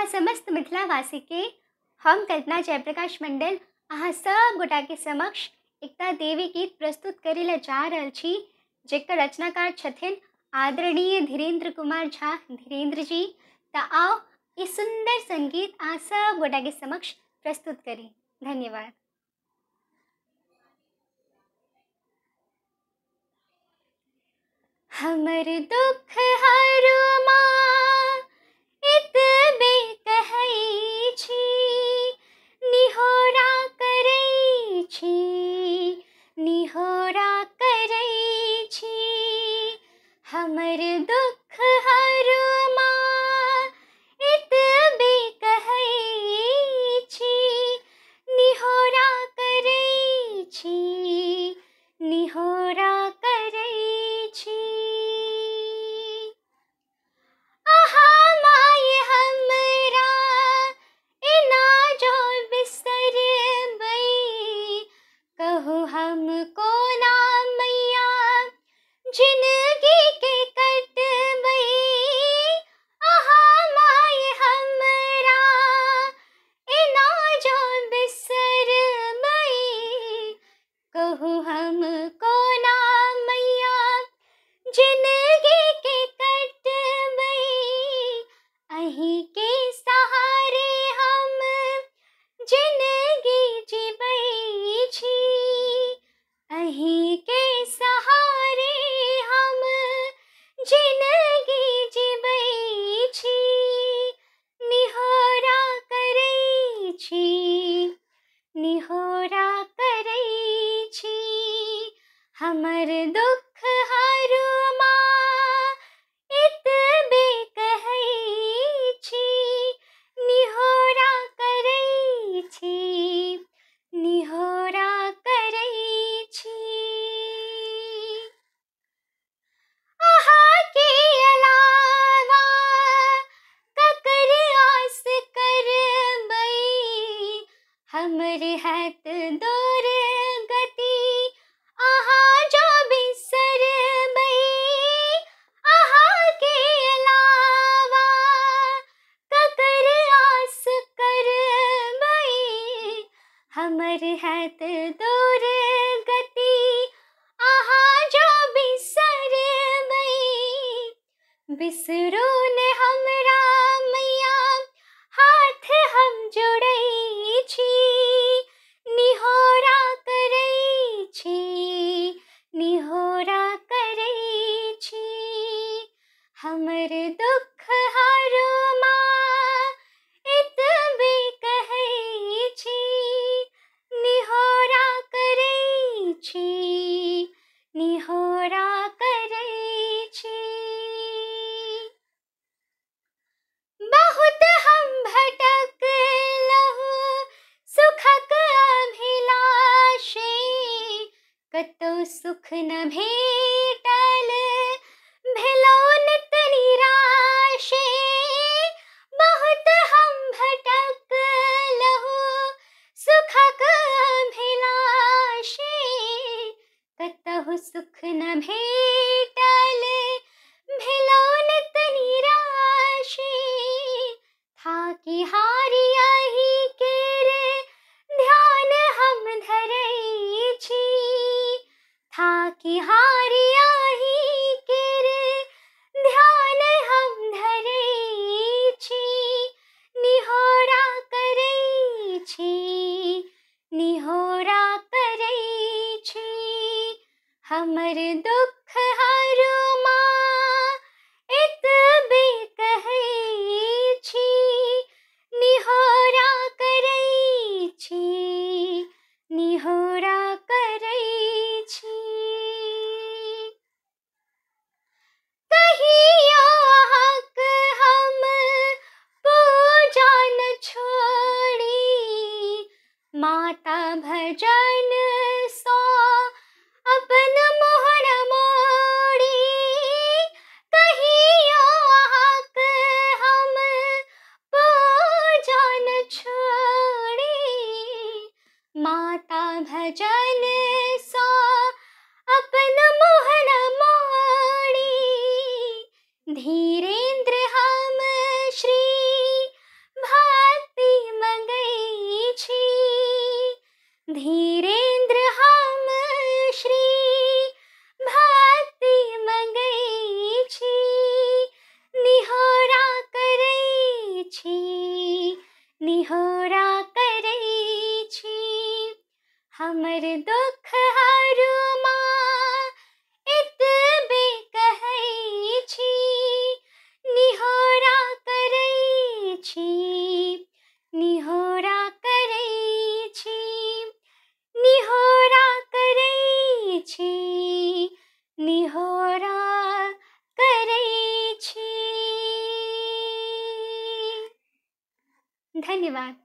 अहाँ समस्त मिथिलावासी के हम कल्पना जयप्रकाश मंडल अहाँ सब गोटा के समक्ष एकता देवी गीत प्रस्तुत करे ला जा रहल छी, जेकर रचनाकार छथिन आदरणीय धीरेन्द्र कुमार झा धीरेन्द्र जी। त आओ इस सुंदर संगीत अहाँ सब गोटा के समक्ष प्रस्तुत करी। धन्यवाद। हमर दुख हरु माँ एतबे कहै छी, निहोरा करै छी, निहोरा करै छी। हमर दुख हरु माँ एतबे कहै छी, निहोरा करै छी, निहोरा करै छी। आहा माय हमरा एना जो बिसरबै, कहू हम कोना मैया जिंदगी के कटबै। आहा माय हमरा एना जो बिसरबै, कहू हम कोना मैया जिंदगी के कटबै। अहीं के सहारे हम जिंदगी जीबै छी, अहीं के सहारे हम जिंदगी जीबै छी। निहोरा करै छी, निहोरा करै छी। हमर दुख हरु माँ एतबे कहै छी, निहोरा करै छी, निहोरा करै छी। आहा के अलावा ककर आस करबै, हमर हैत दूर गति आहा जो बिसरबै। आहा के अलावा ककर आस करबै, हमर हैत दूर गति आहा जो बिसरबै। बिसरू ने हमरा मैया हाथ हम जोड़ै छी, निहोरा करै छी, निहोरा करै छी। हमर दुख हरु माँ एतबे कहै छी, निहोरा करै छी, निहोरा करै छी। बहुत हम भटकलहु सुखक अभिलाषे, कतौ सुख न भेटल भेलौं नित निराशे। बहुत हम भटकलहु सुखक अभिलाषे, कतहु सुख न भेटल भेलौं नित निराशे। थाकी हारी अहीं केरे ध्यान हम धरै छी, थाकी हारी धन्यवाद।